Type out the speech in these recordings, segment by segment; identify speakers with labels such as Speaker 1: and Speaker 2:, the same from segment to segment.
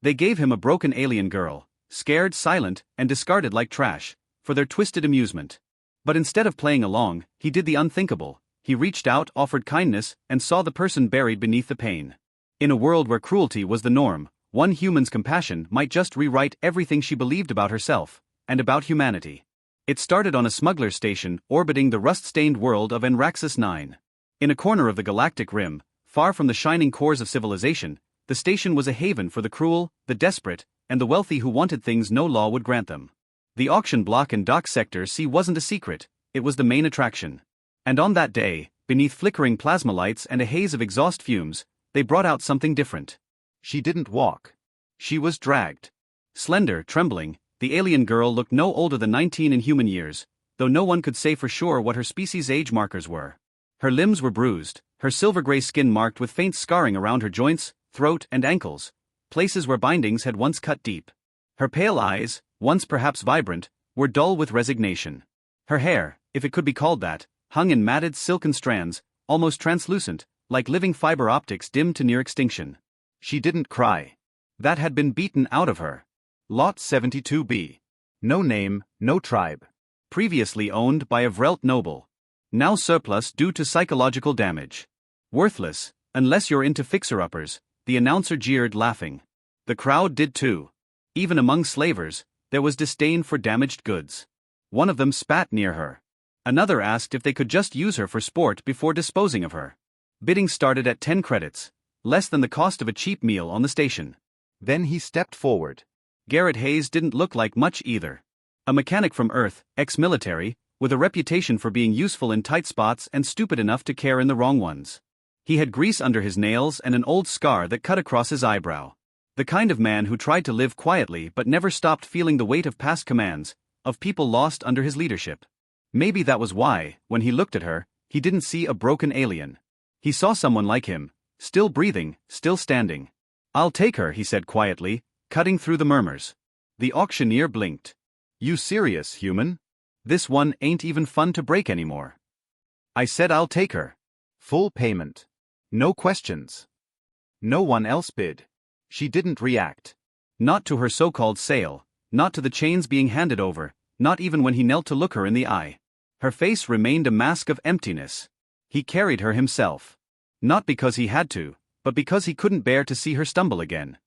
Speaker 1: They gave him a broken alien girl, scared, silent, and discarded like trash, for their twisted amusement. But instead of playing along, he did the unthinkable. He reached out, offered kindness, and saw the person buried beneath the pain. In a world where cruelty was the norm, one human's compassion might just rewrite everything she believed about herself, and about humanity. It started on a smuggler's station orbiting the rust-stained world of Enraxis 9. In a corner of the galactic rim, far from the shining cores of civilization, the station was a haven for the cruel, the desperate, and the wealthy who wanted things no law would grant them. The auction block in Dock Sector C wasn't a secret, it was the main attraction. And on that day, beneath flickering plasma lights and a haze of exhaust fumes, they brought out something different.
Speaker 2: She didn't walk.
Speaker 1: She was dragged. Slender, trembling, the alien girl looked no older than 19 in human years, though no one could say for sure what her species' age markers were. Her limbs were bruised, her silver-gray skin marked with faint scarring around her joints, throat, and ankles, places where bindings had once cut deep. Her pale eyes, once perhaps vibrant, were dull with resignation. Her hair, if it could be called that, hung in matted silken strands, almost translucent, like living fiber optics dimmed to near extinction.
Speaker 2: She didn't cry.
Speaker 1: That had been beaten out of her.
Speaker 2: Lot 72B. No name, no tribe.
Speaker 1: Previously owned by a Vrelt noble. Now surplus due to psychological damage. Worthless, unless you're into fixer-uppers, the announcer jeered, laughing. The crowd did too. Even among slavers, there was disdain for damaged goods. One of them spat near her. Another asked if they could just use her for sport before disposing of her. Bidding started at 10 credits, less than the cost of a cheap meal on the station.
Speaker 2: Then he stepped forward.
Speaker 1: Garrett Hayes didn't look like much either. A mechanic from Earth, ex-military, with a reputation for being useful in tight spots and stupid enough to care in the wrong ones. He had grease under his nails and an old scar that cut across his eyebrow. The kind of man who tried to live quietly but never stopped feeling the weight of past commands, of people lost under his leadership. Maybe that was why, when he looked at her, he didn't see a broken alien. He saw someone like him, still breathing, still standing. "I'll take her," he said quietly, cutting through the murmurs. The auctioneer blinked.
Speaker 2: "You serious, human?
Speaker 1: This one ain't even fun to break anymore." "I said I'll take her."
Speaker 2: "Full payment. No questions." No one else bid. She didn't react.
Speaker 1: Not to her so-called sale, not to the chains being handed over, not even when he knelt to look her in the eye. Her face remained a mask of emptiness. He carried her himself. Not because he had to, but because he couldn't bear to see her stumble again.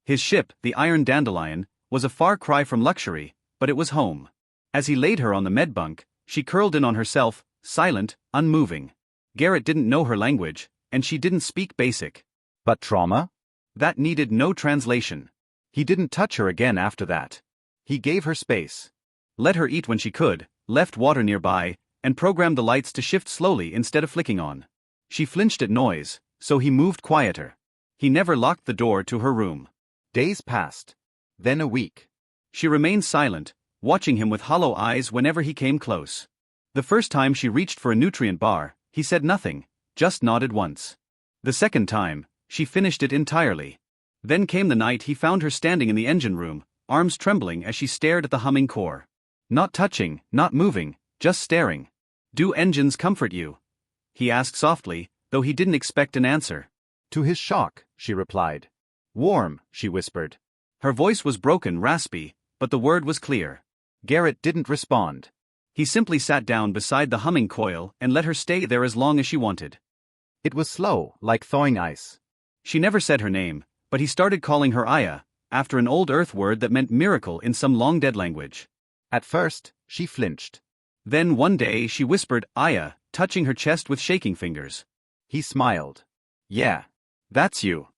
Speaker 1: His ship, the Iron Dandelion, was a far cry from luxury, but it was home. As he laid her on the med bunk, she curled in on herself, silent, unmoving. Garrett didn't know her language, and she didn't speak basic.
Speaker 2: But trauma?
Speaker 1: That needed no translation.
Speaker 2: He didn't touch her again after that. He gave her space.
Speaker 1: Let her eat when she could, left water nearby, and programmed the lights to shift slowly instead of flicking on. She flinched at noise, so he moved quieter. He never locked the door to her room.
Speaker 2: Days passed. Then a week.
Speaker 1: She remained silent, watching him with hollow eyes whenever he came close. The first time she reached for a nutrient bar, he said nothing, just nodded once. The second time, she finished it entirely. Then came the night he found her standing in the engine room, arms trembling as she stared at the humming core. Not touching, not moving, just staring. "Do engines comfort you?" he asked softly, though he didn't expect an answer.
Speaker 2: To his shock, she replied. "Warm," she whispered.
Speaker 1: Her voice was broken, raspy, but the word was clear.
Speaker 2: Garrett didn't respond.
Speaker 1: He simply sat down beside the humming coil and let her stay there as long as she wanted.
Speaker 2: It was slow, like thawing ice.
Speaker 1: She never said her name, but he started calling her Aya, after an old Earth word that meant miracle in some long-dead language.
Speaker 2: At first, she flinched.
Speaker 1: Then one day she whispered, "Aya," touching her chest with shaking fingers.
Speaker 2: He smiled. "Yeah,
Speaker 1: "That's you."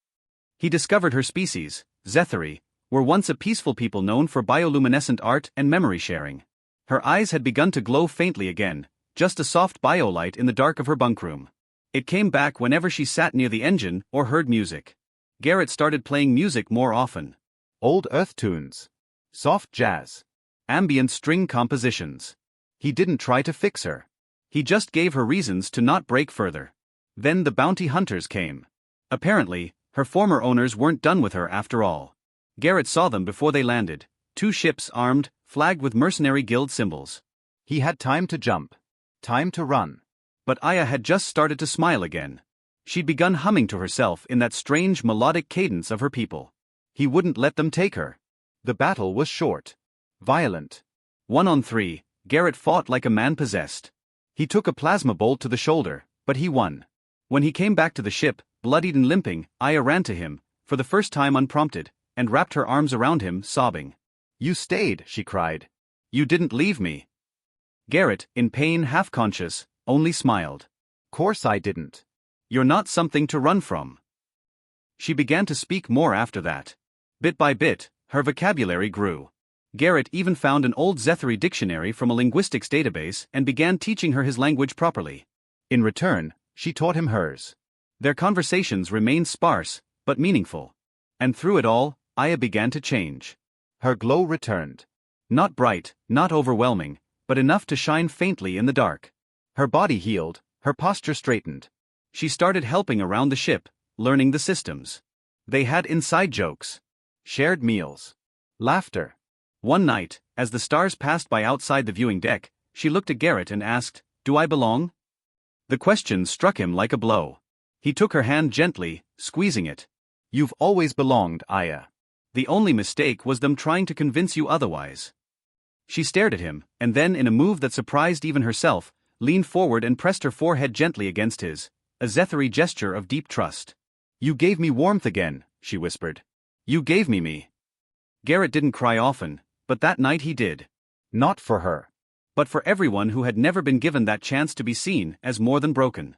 Speaker 1: He discovered her species, Zethari, were once a peaceful people known for bioluminescent art and memory sharing. Her eyes had begun to glow faintly again, just a soft biolight in the dark of her bunkroom. It came back whenever she sat near the engine or heard music. Garrett started playing music more often.
Speaker 2: Old Earth tunes. Soft jazz.
Speaker 1: Ambient string compositions. He didn't try to fix her. He just gave her reasons to not break further. Then the bounty hunters came. Apparently, her former owners weren't done with her after all. Garrett saw them before they landed, 2 ships armed, flagged with mercenary guild symbols.
Speaker 2: He had time to jump. Time to run.
Speaker 1: But Aya had just started to smile again. She'd begun humming to herself in that strange melodic cadence of her people.
Speaker 2: He wouldn't let them take her. The battle was short. Violent.
Speaker 1: 1-on-3, Garrett fought like a man possessed. He took a plasma bolt to the shoulder, but he won. When he came back to the ship, bloodied and limping, Aya ran to him, for the first time unprompted, and wrapped her arms around him, sobbing.
Speaker 2: You stayed, she cried.
Speaker 1: You didn't leave me. Garrett, in pain half-conscious, only smiled.
Speaker 2: Course I didn't.
Speaker 1: You're not something to run from. She began to speak more after that. Bit by bit, her vocabulary grew. Garrett even found an old Zethari dictionary from a linguistics database and began teaching her his language properly.
Speaker 2: In return, she taught him hers.
Speaker 1: Their conversations remained sparse, but meaningful. And through it all, Aya began to change.
Speaker 2: Her glow returned.
Speaker 1: Not bright, not overwhelming, but enough to shine faintly in the dark.
Speaker 2: Her body healed, her posture straightened.
Speaker 1: She started helping around the ship, learning the systems. They had inside jokes.
Speaker 2: Shared meals. Laughter.
Speaker 1: One night, as the stars passed by outside the viewing deck, she looked at Garrett and asked, "Do I belong?" The question struck him like a blow. He took her hand gently, squeezing it.
Speaker 2: You've always belonged, Aya.
Speaker 1: The only mistake was them trying to convince you otherwise. She stared at him, and then in a move that surprised even herself, leaned forward and pressed her forehead gently against his, a Zethari gesture of deep trust.
Speaker 2: You gave me warmth again, she whispered.
Speaker 1: You gave me. Garrett didn't cry often, but that night he did.
Speaker 2: Not for her.
Speaker 1: But for everyone who had never been given that chance to be seen as more than broken.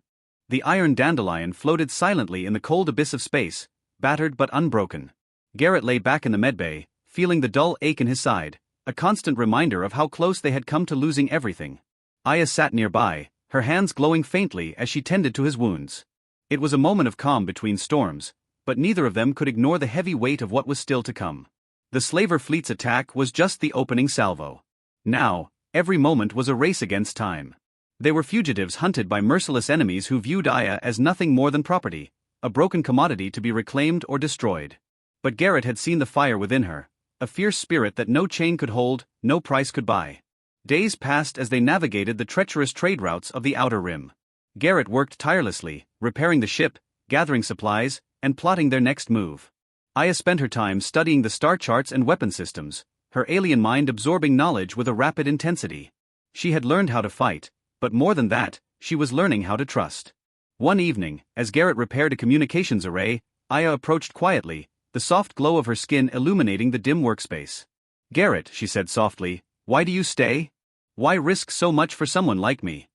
Speaker 1: The iron dandelion floated silently in the cold abyss of space, battered but unbroken. Garrett lay back in the medbay, feeling the dull ache in his side, a constant reminder of how close they had come to losing everything. Aya sat nearby, her hands glowing faintly as she tended to his wounds. It was a moment of calm between storms, but neither of them could ignore the heavy weight of what was still to come. The slaver fleet's attack was just the opening salvo. Now, every moment was a race against time. They were fugitives hunted by merciless enemies who viewed Aya as nothing more than property, a broken commodity to be reclaimed or destroyed. But Garrett had seen the fire within her, a fierce spirit that no chain could hold, no price could buy. Days passed as they navigated the treacherous trade routes of the Outer Rim. Garrett worked tirelessly, repairing the ship, gathering supplies, and plotting their next move. Aya spent her time studying the star charts and weapon systems, her alien mind absorbing knowledge with a rapid intensity. She had learned how to fight, but more than that, she was learning how to trust. One evening, as Garrett repaired a communications array, Aya approached quietly, the soft glow of her skin illuminating the dim workspace. "Garrett," she said softly, "why do you stay? Why risk so much for someone like me?"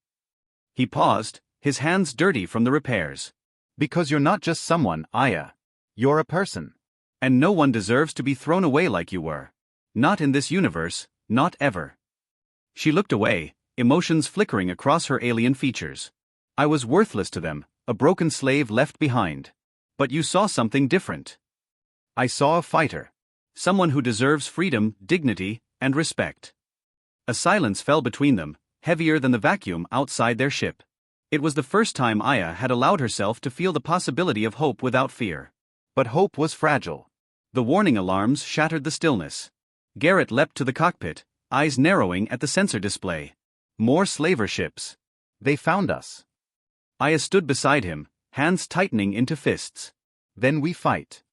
Speaker 1: He paused, his hands dirty from the repairs.
Speaker 2: Because you're not just someone, Aya. You're a person.
Speaker 1: And no one deserves to be thrown away like you were. Not in this universe, not ever. She looked away, emotions flickering across her alien features. I was worthless to them, a broken slave left behind. But you saw something different. I saw a fighter. Someone who deserves freedom, dignity, and respect. A silence fell between them, heavier than the vacuum outside their ship. It was the first time Aya had allowed herself to feel the possibility of hope without fear. But hope was fragile. The warning alarms shattered the stillness. Garrett leapt to the cockpit, eyes narrowing at the sensor display. More slaver ships. They found us. Aya stood beside him, hands tightening into fists. Then we fight.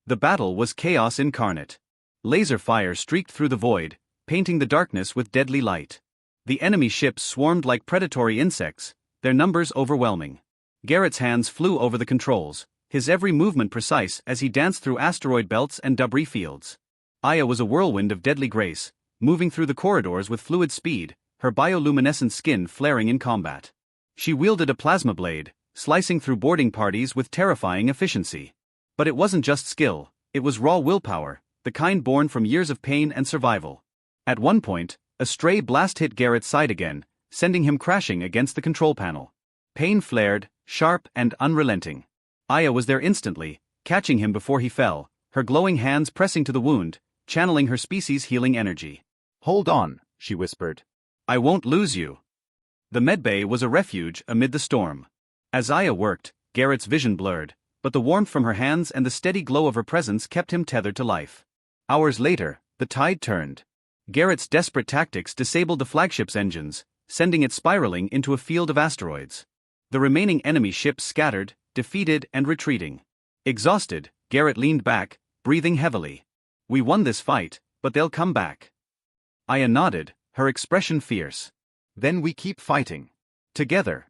Speaker 1: The battle was chaos incarnate. Laser fire streaked through the void, painting the darkness with deadly light. The enemy ships swarmed like predatory insects, their numbers overwhelming. Garrett's hands flew over the controls, his every movement precise as he danced through asteroid belts and debris fields. Aya was a whirlwind of deadly grace, moving through the corridors with fluid speed, her bioluminescent skin flaring in combat. She wielded a plasma blade, slicing through boarding parties with terrifying efficiency. But it wasn't just skill, it was raw willpower, the kind born from years of pain and survival. At one point, a stray blast hit Garrett's side again, sending him crashing against the control panel. Pain flared, sharp and unrelenting. Aya was there instantly, catching him before he fell, her glowing hands pressing to the wound, channeling her species' healing energy. "Hold on," she whispered. "I won't lose you." The medbay was a refuge amid the storm. As Aya worked, Garrett's vision blurred, but the warmth from her hands and the steady glow of her presence kept him tethered to life. Hours later, the tide turned. Garrett's desperate tactics disabled the flagship's engines, sending it spiraling into a field of asteroids. The remaining enemy ships scattered, defeated and retreating. Exhausted, Garrett leaned back, breathing heavily. We won this fight, but they'll come back. Aya nodded, her expression fierce.
Speaker 2: Then we keep fighting.
Speaker 1: Together.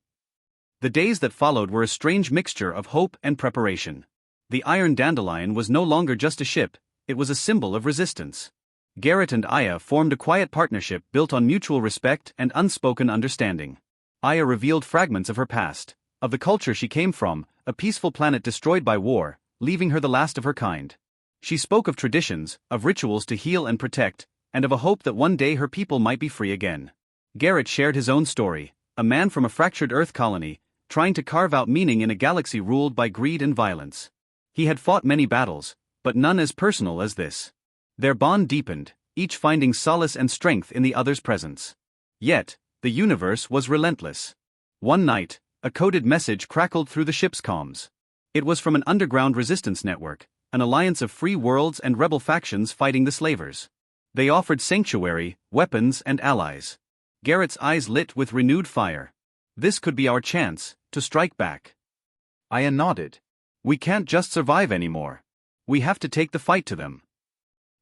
Speaker 1: The days that followed were a strange mixture of hope and preparation. The Iron Dandelion was no longer just a ship, it was a symbol of resistance. Garrett and Aya formed a quiet partnership built on mutual respect and unspoken understanding. Aya revealed fragments of her past, of the culture she came from, a peaceful planet destroyed by war, leaving her the last of her kind. She spoke of traditions, of rituals to heal and protect, and of a hope that one day her people might be free again. Garrett shared his own story, a man from a fractured Earth colony, trying to carve out meaning in a galaxy ruled by greed and violence. He had fought many battles, but none as personal as this. Their bond deepened, each finding solace and strength in the other's presence. Yet, the universe was relentless. One night, a coded message crackled through the ship's comms. It was from an underground resistance network, an alliance of free worlds and rebel factions fighting the slavers. They offered sanctuary, weapons, and allies. Garrett's eyes lit with renewed fire. This could be our chance to strike back.
Speaker 2: Aya nodded.
Speaker 1: We can't just survive anymore. We have to take the fight to them.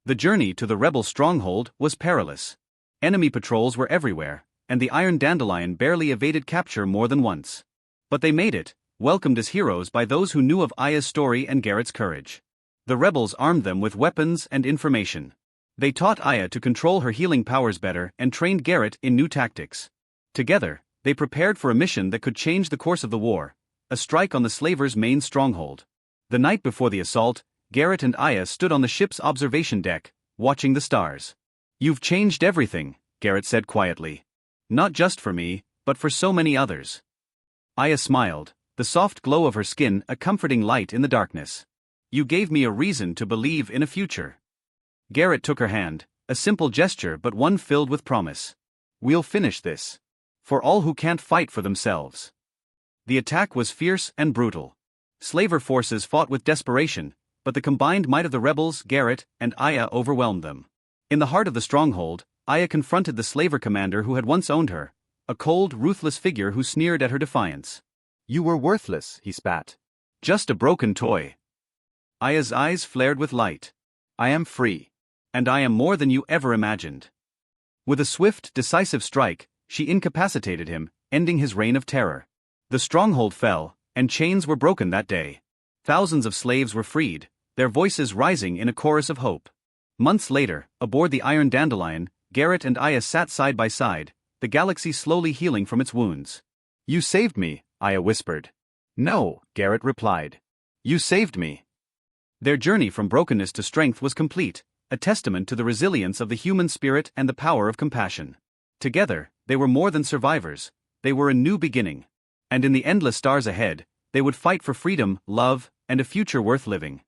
Speaker 1: The journey to the rebel stronghold was perilous. Enemy patrols were everywhere, and the Iron Dandelion barely evaded capture more than once. But they made it, welcomed as heroes by those who knew of Aya's story and Garrett's courage. The rebels armed them with weapons and information. They taught Aya to control her healing powers better and trained Garrett in new tactics. Together, they prepared for a mission that could change the course of the war, a strike on the slavers' main stronghold. The night before the assault, Garrett and Aya stood on the ship's observation deck, watching the stars. You've changed everything, Garrett said quietly. Not just for me, but for so many others. Aya smiled, the soft glow of her skin a comforting light in the darkness. You gave me a reason to believe in a future. Garrett took her hand, a simple gesture but one filled with promise. We'll finish this. For all who can't fight for themselves. The attack was fierce and brutal. Slaver forces fought with desperation, but the combined might of the rebels, Garrett, and Aya overwhelmed them. In the heart of the stronghold, Aya confronted the slaver commander who had once owned her, a cold, ruthless figure who sneered at her defiance.
Speaker 2: You were worthless, he spat.
Speaker 1: Just a broken toy. Aya's eyes flared with light.
Speaker 2: I am free.
Speaker 1: And I am more than you ever imagined. With a swift, decisive strike, she incapacitated him, ending his reign of terror. The stronghold fell, and chains were broken that day. Thousands of slaves were freed, their voices rising in a chorus of hope. Months later, aboard the Iron Dandelion, Garrett and Aya sat side by side, the galaxy slowly healing from its wounds.
Speaker 2: You saved me, Aya whispered. No, Garrett replied. You saved me.
Speaker 1: Their journey from brokenness to strength was complete, a testament to the resilience of the human spirit and the power of compassion. Together, they were more than survivors, they were a new beginning. And in the endless stars ahead, they would fight for freedom, love, and a future worth living.